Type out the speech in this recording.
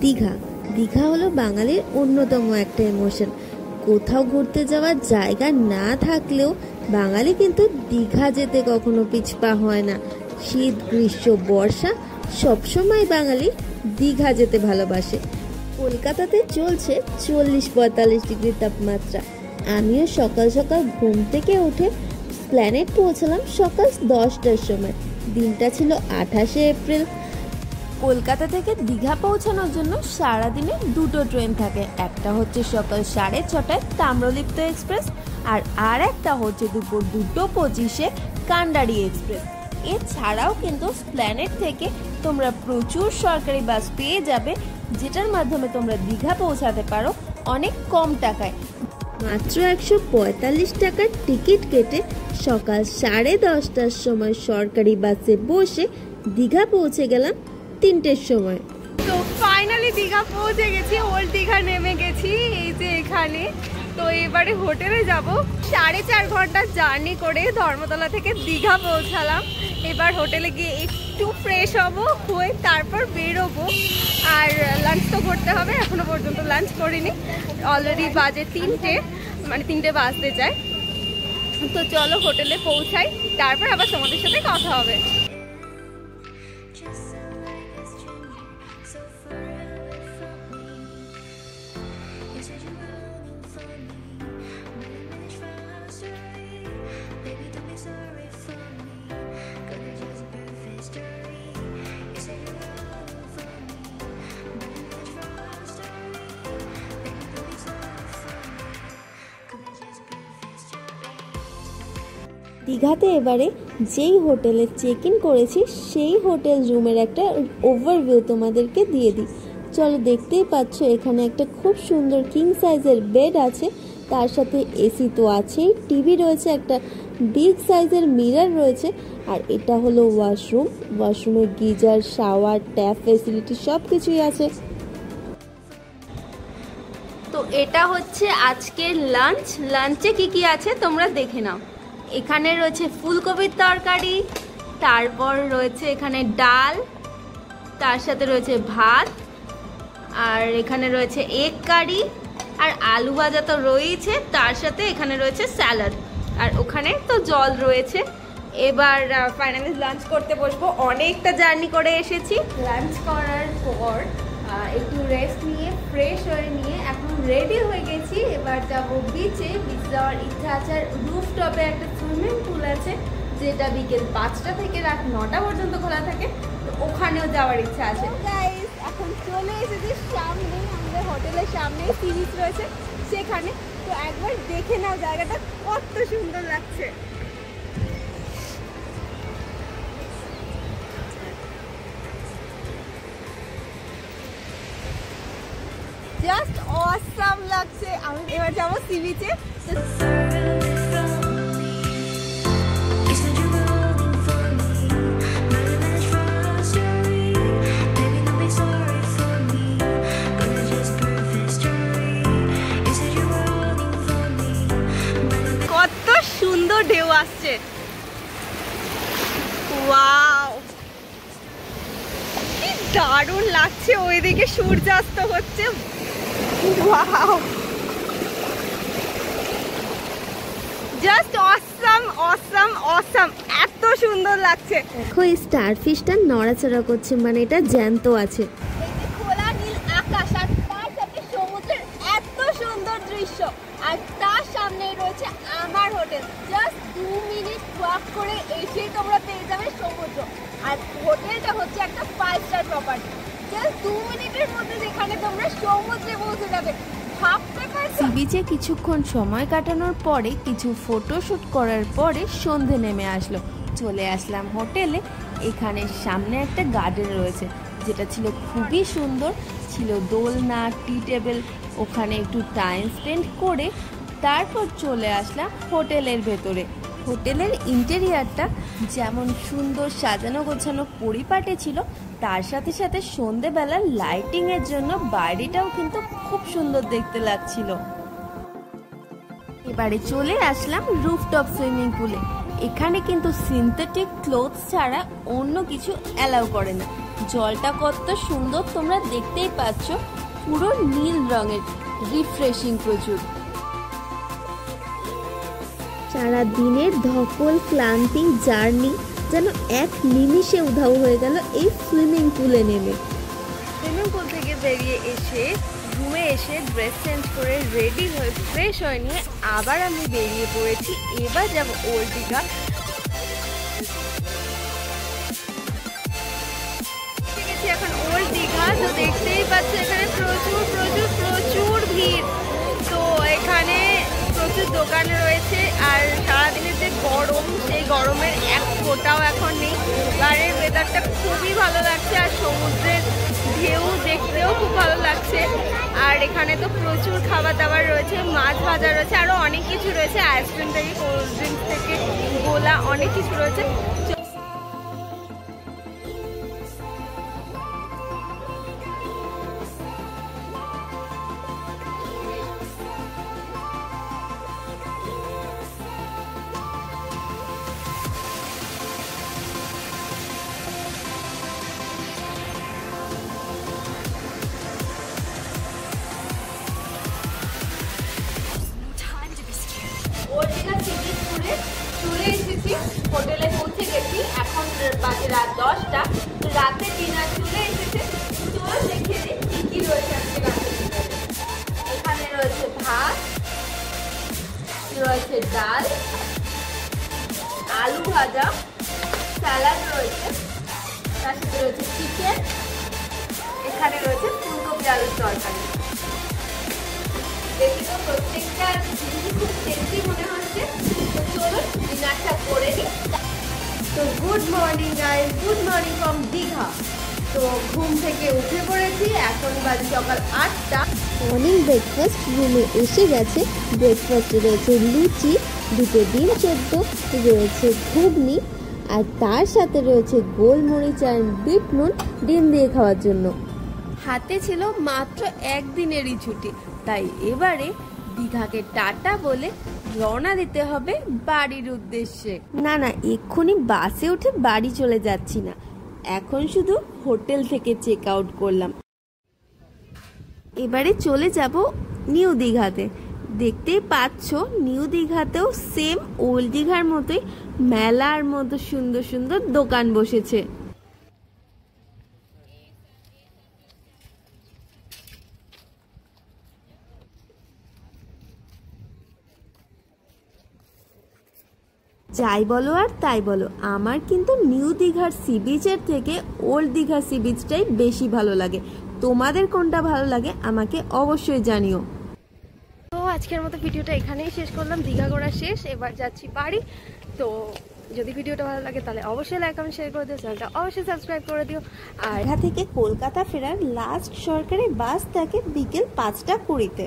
দীঘা। দীঘা হলো বাঙালির অন্যতম একটা ইমোশন। কোথাও ঘুরতে যাওয়ার জায়গা না থাকলেও বাঙালি কিন্তু দীঘা যেতে কখনো পিছপা হয় না। শীত, গ্রীষ্ম, বর্ষা সবসময় বাঙালি দীঘা যেতে ভালোবাসে। কলকাতাতে চলছে 40-45 ডিগ্রি তাপমাত্রা। আমিও সকাল সকাল ঘুম থেকে উঠে প্ল্যানেট পৌঁছালাম সকাল 10টার সময়। দিনটা ছিল 28শে এপ্রিল। কলকাতা থেকে দীঘা পৌঁছানোর জন্য সারাদিনে দুটো ট্রেন থাকে। একটা হচ্ছে সকাল 6:30টায় তাম্রলিপ্ত এক্সপ্রেস, আর একটা হচ্ছে দুপুর 2:25-এ কান্ডারি এক্সপ্রেস। এছাড়াও কিন্তু প্ল্যানেট থেকে তোমরা প্রচুর সরকারি বাস পেয়ে যাবে, যেটার মাধ্যমে তোমরা দীঘা পৌঁছাতে পারো অনেক কম টাকায়। মাত্র 145 টাকার টিকিট কেটে সকাল 10:30টার সময় সরকারি বাসে বসে দীঘা পৌঁছে গেলাম 3টের সময়। তো ফাইনালি দীঘা পৌঁছে গেছি, ওল্ড দীঘা নেমে গেছি এই যে এখানে। তো এবারে হোটেলে যাব। 4.5 ঘন্টা জার্নি করে ধর্মতলা থেকে দীঘা পৌঁছালাম। এবার হোটেলে গিয়ে একটু ফ্রেশ হব, হয়ে তারপর বেরোবো। আর লাঞ্চ তো করতে হবে, এখনো পর্যন্ত লাঞ্চ করিনি। অলরেডি বাজে 3টে, মানে 3টে বাজতে যায়। তো চলো হোটেলে পৌঁছাই, তারপর আবার তোমাদের সাথে কথা হবে। দীঘাতে এবারে যেই হোটেলে চেক ইন করেছি সেই হোটেল রুমের একটা ওভারভিউ তোমাদেরকে দিয়ে দিই। চলো, দেখতেই পাচ্ছ এখানে একটা খুব সুন্দর কিং সাইজের বেড আছে, তার সাথে এসি তো আছেই, টিভি রয়েছে, একটা বিগ সাইজের মিরর রয়েছে, আর এটা হলো ওয়াশরুম। ওয়াশরুমে গিজার, শাওয়ার, ট্যাপ ফেসিলিটি সব কিছুই আছে। তো এটা হচ্ছে আজকের লাঞ্চ। লাঞ্চে কি কি আছে তোমরা দেখে নাও। এখানে রয়েছে ফুলকপির তরকারি, তারপর রয়েছে এখানে ডাল, তার সাথে রয়েছে ভাত, আর এখানে রয়েছে এগ কারি, আর আলু ভাজা তো রয়েছে, তার সাথে এখানে রয়েছে স্যালাড, আর ওখানে তো জল রয়েছে। এবার ফাইনালি লাঞ্চ করতে বসবো। অনেকটা জার্নি করে এসেছি। লাঞ্চ করার পর একটু রেস্ট নিয়ে ফ্রেশ হয়ে নিয়ে এখন রেডি হয়ে গেছি। এবার যাবো বিচে। বিচ যাওয়ার ইচ্ছা আছে। আর রুফটপে একটা সুইমিং পুল আছে, যেটা বিকেল 5টা থেকে রাত 9টা পর্যন্ত খোলা থাকে। তো ওখানেও যাওয়ার ইচ্ছা আছে। গাইস, এখন চলে এসেছি সামনে, আমাদের হোটেলের সামনে সি বিচ রয়েছে সেখানে। তো একবার দেখে নাও জায়গাটা কত সুন্দর লাগছে। জাস্ট অসাম লাগছে। আমি এবার যাবো সি বিচে। কত সুন্দর ঢেউ আসছে, ওয়াও, কি দারুণ লাগছে। ওইদিকে সূর্যাস্ত হচ্ছে, wow, just awesome awesome awesome, এত সুন্দর লাগছে। দেখো এই স্টারফিশটা নড়াচড়া করছে, মানে এটা জ্যান্ত আছে। এই যে খোলা নীল আকাশ, আর তার সাথে সমুদ্রের এত সুন্দর দৃশ্য, আর তার সামনে রয়েছে আমার হোটেল। জাস্ট 2 মিনিট ওয়াক করে এসেই তোমরা পেয়ে যাবে সমুদ্র। আর হোটেলটা হচ্ছে একটা 5 স্টার প্রপার্টি। জাস্ট 2 মিনিটের মধ্যে যেখানে তোমরা সমুদ্রে পৌঁছে যাবে। সি বিচে কিছুক্ষণ সময় কাটানোর পরে, কিছু ফটোশুট করার পরে সন্ধে নেমে আসলো। চলে আসলাম হোটেলে। এখানে সামনে একটা গার্ডেন রয়েছে, যেটা ছিল খুবই সুন্দর। ছিল দোলনা, টি টেবিল। ওখানে একটু টাইম স্পেন্ড করে তারপর চলে আসলাম হোটেলের ভেতরে। হোটেলের ইন্টেরিয়ারটা যেমন সুন্দর সাজানো গোছানো পরিপাটে ছিল, তার সাথে সাথে সন্ধেবেলার লাইটিং এর জন্য বাইরেটাও কিন্তু খুব সুন্দর দেখতে লাগছিল। এবারে চলে আসলাম রুফটপ সুইমিং পুলে। এখানে কিন্তু সিনথেটিক ক্লোথস ছাড়া অন্য কিছু অ্যালাউ করে না। জলটা কত সুন্দর তোমরা দেখতেই পাচ্ছ, পুরো নীল রঙের, রিফ্রেশিং প্রচুর। সারা দিনের ধকল ক্লান্তি জার্নি যেন এক নিমিষে উধাও হয়ে গেল এই সুইমিং পুলে নেমে। সুইমিং পুল থেকে বেরিয়ে এসে রুমে এসে ড্রেস চেঞ্জ করে রেডি হয়ে ফ্রেশ হয়ে নিয়ে আবার আমি বেরিয়ে পড়েছি। এবার যাব ওল্ড দীঘা। এখন ওল্ড দীঘা, তো দেখতেই পাচ্ছ এখানে প্রচুর প্রচুর প্রচুর ভিড়। তো এখানে প্রচুর দোকান রয়েছে, আর সারাদিনের যে গরম, সেই গরমের এক ফোঁটাও এখন নেই। বাইরের ওয়েদারটা খুবই ভালো লাগছে, আর সমুদ্রের ঢেউ দেখতেও খুব ভালো লাগছে। আর এখানে তো প্রচুর খাবার দাবার রয়েছে, মাছ ভাজা রয়েছে, আরও অনেক কিছু রয়েছে, আইসক্রিম থেকে কোল্ড ড্রিঙ্কস থেকে গোলা, অনেক কিছু রয়েছে। চলে এসেছি, হোটেলে পৌঁছে গেছি, এখন বাজে রাত 10টা। রাতে ডিনার চলে এসেছে, চলো দেখে দিই কি কি রয়েছে আজকে রাতে ডিনারে। এখানে রয়েছে ভাত, রয়েছে ডাল, আলু ভাজা, স্যালাড রয়েছে, তার সাথে রয়েছে চিকেন, এখানে রয়েছে ফুলকপি আলুর তরকারি। দেখি তো প্রত্যেকটা জিনিস খুব টেস্টি মনে হচ্ছে, তো চলো ডিনারটা করে নিই। তো good morning guys, good morning from Digha. তো ঘুম থেকে উঠে পড়েছি, এখন বাজে সকাল 8টা। মর্নিং ব্রেকফাস্ট রুমে এসে গেছে। ব্রেকফাস্টে রয়েছে লুচি, দুটো ডিম সেদ্ধ, রয়েছে ঘুগনি, আর তার সাথে রয়েছে গোলমরিচ আর বিট নুন ডিম দিয়ে খাওয়ার জন্য। হাতে ছিল মাত্র একদিনেরই ছুটি, তাই এবারে দীঘাকে টাটা বলে রওনা দিতে হবে বাড়ির উদ্দেশ্যে। না না, এক্ষুনি বাসে উঠে বাড়ি চলে যাচ্ছি না, এখন শুধু হোটেল থেকে চেক আউট করলাম। এবারে চলে যাব নিউ দীঘাতে। দেখতেই পাচ্ছ নিউ দীঘাতেও সেম ওল্ড দীঘার মতোই মেলার মতো সুন্দর সুন্দর দোকান বসেছে। যাই বলো আর তাই বলো, আমার কিন্তু নিউ দীঘার সি বিচের থেকে ওল্ড দীঘার সি বিচটাই বেশি ভালো লাগে। তোমাদের কোনটা ভালো লাগে আমাকে অবশ্যই জানিও। তো আজকের মতো ভিডিওটা এখানেই শেষ করলাম, দীঘা ঘোরা শেষ, এবার যাচ্ছি বাড়ি। তো যদি ভিডিওটা ভালো লাগে তাহলে অবশ্যই লাইক কমেন্ট শেয়ার করে দিও, চ্যানেলটা অবশ্যই সাবস্ক্রাইব করে দিও। আর দীঘা থেকে কলকাতা ফেরার লাস্ট সরকারি বাস থাকে বিকেল 5টা 20-তে।